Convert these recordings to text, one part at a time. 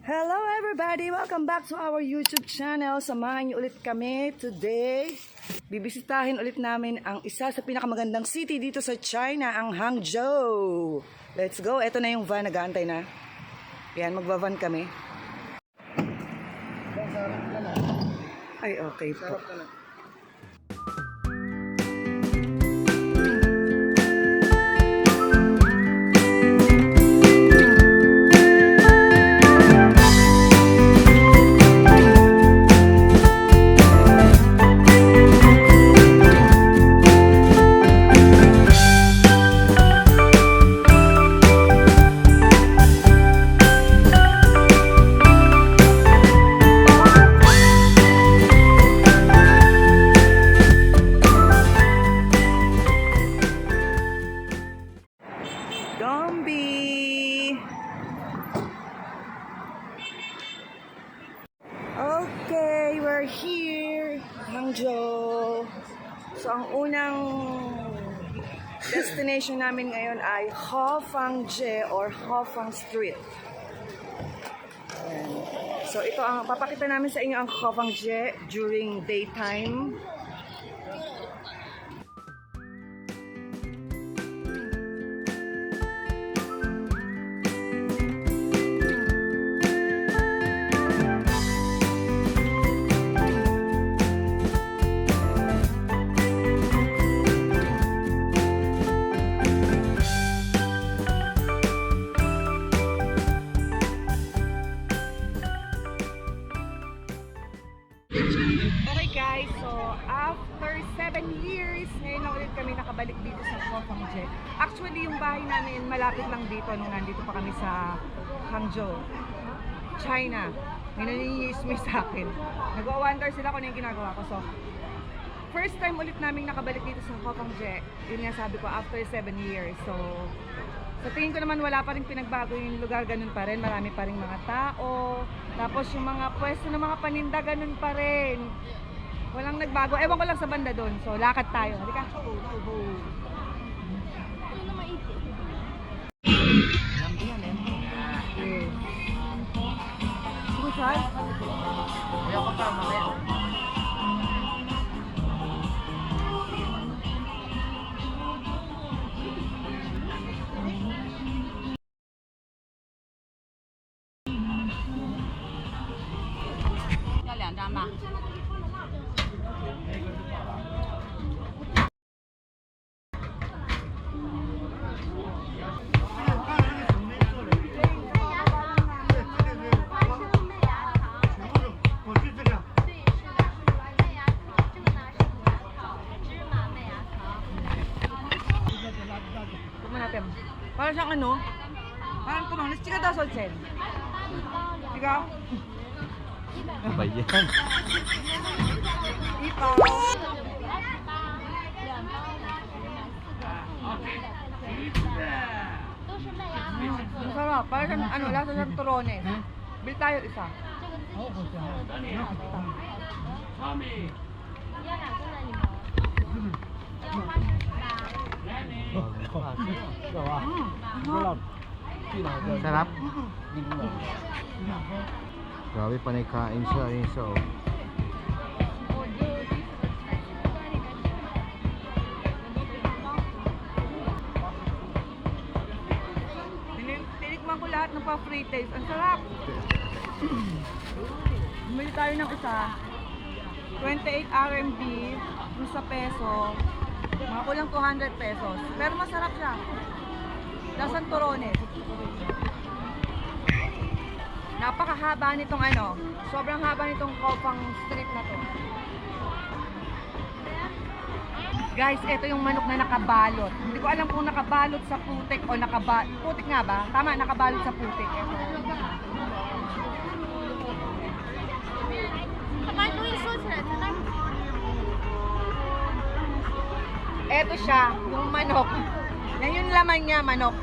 Hello everybody! Welcome back to our YouTube channel. Samahan niyo ulit kami today. Bibisitahin ulit namin ang isa sa pinakamagandang city dito sa China, ang Hangzhou. Let's go! Ito na yung van, nag-aantay na. Yan, magbavan kami. Ay, okay po. Okay, we're here, Hangzhou. So, ang unang destination namin ngayon ay Hofangje or Hofang Street. Ayan. So, ito ang papakita namin sa inyo ang Hofangje during daytime. Okay guys, so after 7 years, ngayon na ulit kami nakabalik dito sa Hofangje. Actually, yung bahay namin malapit lang dito nung nandito pa kami sa Hangzhou, China. May naniniismis sa akin. Nag-wonder sila kung ano yung ginagawa ko. So, first time ulit namin nakabalik dito sa Hofangje. Yun nga sabi ko, after 7 years. So, sa tingin ko naman wala pa rin pinagbago yung lugar, ganun pa rin. Marami pa rin mga tao. Tapos yung mga pwesto ng mga paninda, ganun pa rin. Walang nagbago. Ewan ko lang sa banda doon. So, lakad tayo. Halika. Saan? Ayaw ko pa, mamaya. Para siyang ano? Parang tumanis. Chika daw, Solsen. Chika? Apa yan? Ipaw. Ang sarap. Para siyang ano, lasa siyang turones. Bil tayo isa. Sarap. Grabe, panay kain siya. Yun siya, oh. Tinikman ko lahat ng pa-free taste. Ang sarap. Bumili tayo ng isa. 28 RMB. Kung sa peso. Mga kulang 200 pesos. Pero masarap siya. Lasang turones. Napakahaba nitong ano. Sobrang haba nitong Hofang Street na to. Guys, ito yung manok na nakabalot. Hindi ko alam kung nakabalot sa putik o putik nga ba? Tama, nakabalot sa putik. Ito. Ito siya, yung manok. Yan yung laman niya, manok.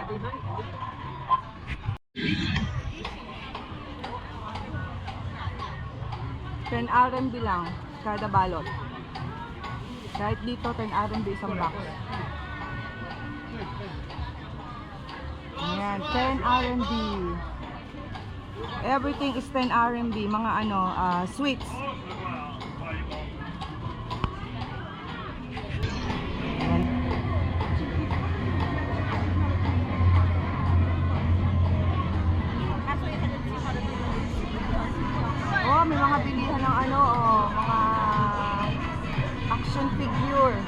$10 RMB lang kada balot. Kahit dito 10 RMB isang box. Ayan, 10 RMB. Everything is 10 RMB, mga sweets. Ayan. Oh, may mga bilihan ng mga action figure.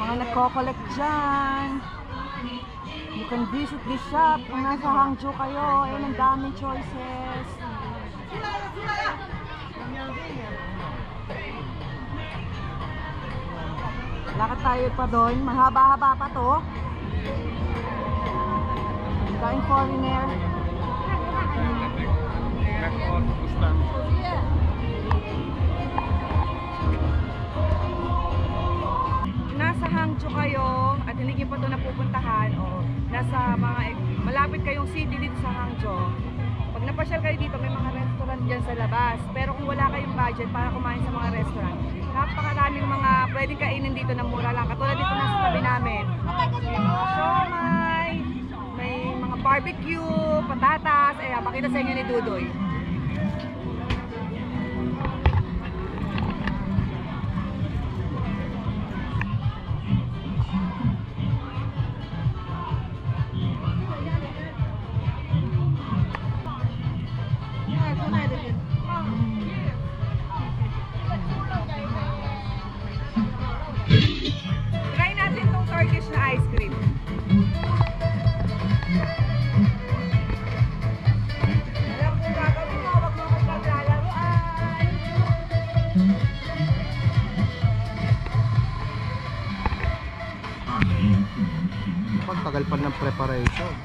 Mga nagko-collect dyan. You can visit this shop kung nasa Hangzhou kayo. Ayan, ang daming choices. Lakad tayo pa doon. Mahaba-haba pa to. Kain foreigner. Nasa Hangzhou kayo at hindi niyo pa ito napupuntahan o nasa malapit kayong city dito sa Hangzhou. Pag napasyal kayo dito, may mga restaurant dyan sa labas. Pero kung wala kayong budget para kumain sa mga restaurant, napakaraming mga pwedeng kainin dito na mura lang. Katulad dito nasa tabi namin. May mga siomai, may mga barbecue, patatas. Ayan, pakita sa inyo ni Dudoy. Try natin tong Turkish na ice cream. Alam ko gagawin mo, wag mo maglaruan. Pagtagal pa ng preparation.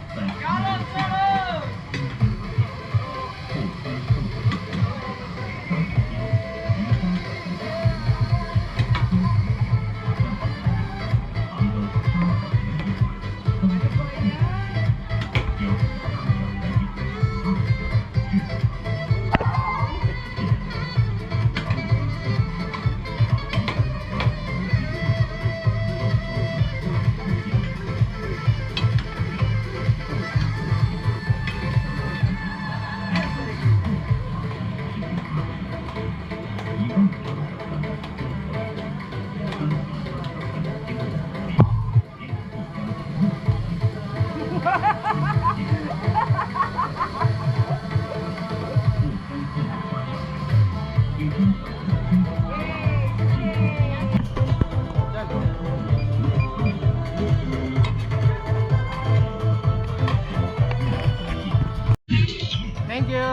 Thank you.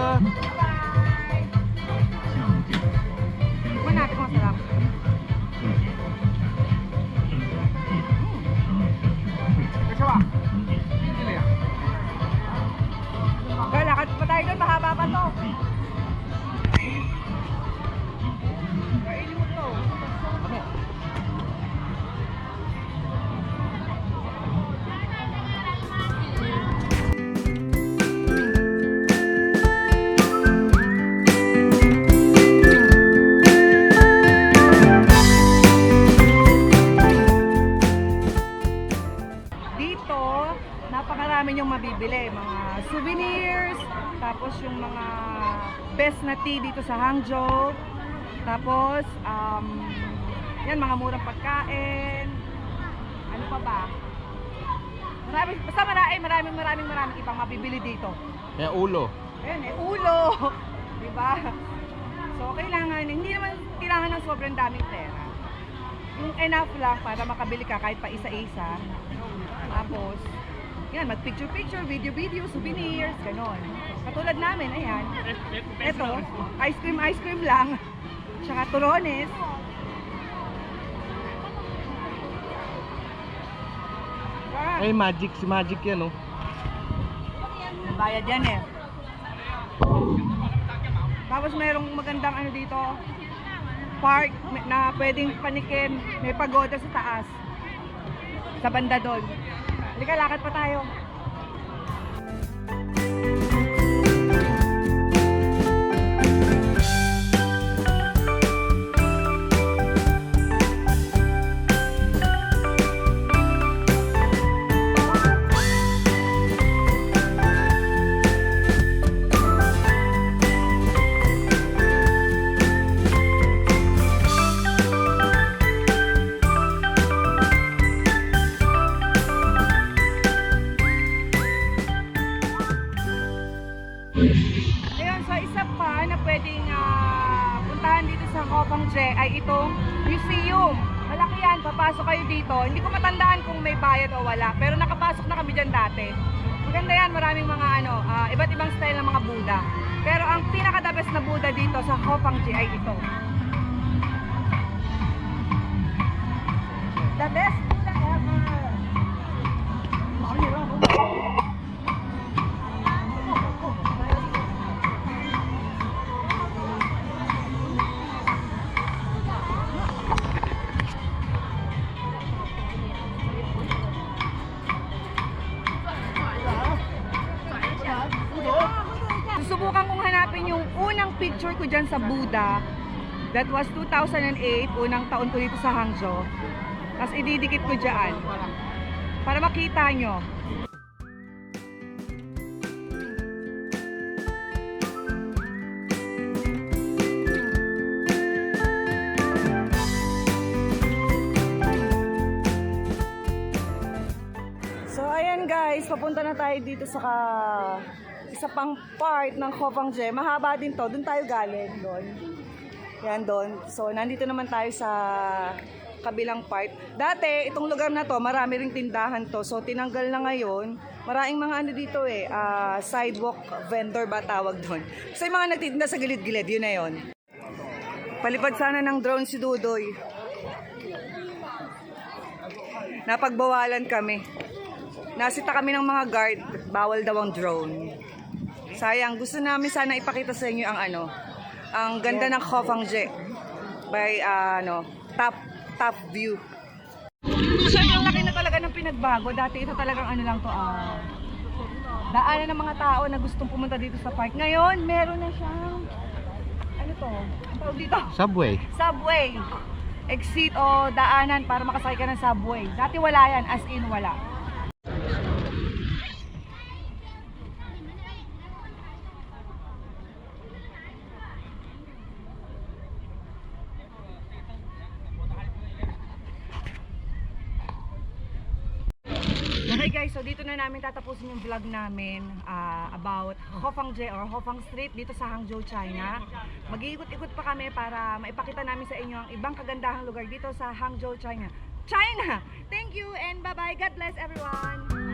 Bye! Tikman natin kung masarap. Kasawa. Okay, lakad pa tayo doon. Mahaba pa to. Kainin mo to. Napakarami yung mabibili, mga souvenirs, tapos yung mga best na tea dito sa Hangzhou, tapos yan, mga murang pagkain, ano pa ba? Basta maraming ibang mabibili dito. Kaya ulo. Ayan, ulo, di ba? So kailangan, hindi naman kailangan ng sobrang daming pera. Yung enough lang para makabili ka kahit pa isa-isa. Tapos yan, mag-picture-picture, video-video, souvenirs, ganon. Katulad namin, ayan. Ito, ice cream lang. Tsaka turones. Ay, Magic. Si Magic yan, oh. Bayad yan eh. Tapos mayroong magandang ano dito, park na pwedeng panikin. May pagoda sa taas. Sa banda doon. Halika, lakad pa tayo. Ayun, so isa pa na pwedeng puntahan dito sa Hopangje ay itong museum. Malaki yan, papasok kayo dito. Hindi ko matandaan kung may bayad o wala, pero nakapasok na kami dyan dati. Maganda yan, maraming mga iba't ibang style ng mga Buddha. Pero ang pinaka-the best na Buddha dito sa Hopangje ay ito. The best Buddha ever! Susubukan kong hanapin yung unang picture ko dyan sa Buddha. That was 2008, unang taon ko dito sa Hangzhou. Tapos ididikit ko dyan para makita nyo. So ayan guys, papunta na tayo dito sa isa pang part ng Hopangje. Mahaba din to, doon tayo galing, doon. Yan doon. So nandito naman tayo sa kabilang part. Dati, itong lugar na to, marami ring tindahan to. So tinanggal na ngayon. Maraming mga ano dito sidewalk vendor ba tawag doon. So yung mga nagtitinda sa gilid-gilid, yun na yun. Palipad sana ng drone si Dudoy. Napagbawalan kami. Nasita kami ng mga guard, bawal daw ang drone. Sayang, gusto namin sana ipakita sa inyo ang ganda ng Hopangje by top view. Sobrang laki na talaga ng pinagbago. Dati ito talagang daanan ng mga tao na gustong pumunta dito sa park. Ngayon, meron na siyang ang tawag dito? Subway. Subway. Exit o daanan para makasakay ka ng subway. Dati wala yan, as in wala. Okay guys, so dito na namin tatapusin yung vlog namin about Hopangje or Hopang Street dito sa Hangzhou, China. Mag-iikot-ikot pa kami para maipakita namin sa inyo ang ibang kagandahang lugar dito sa Hangzhou, China. Thank you and bye-bye. God bless everyone!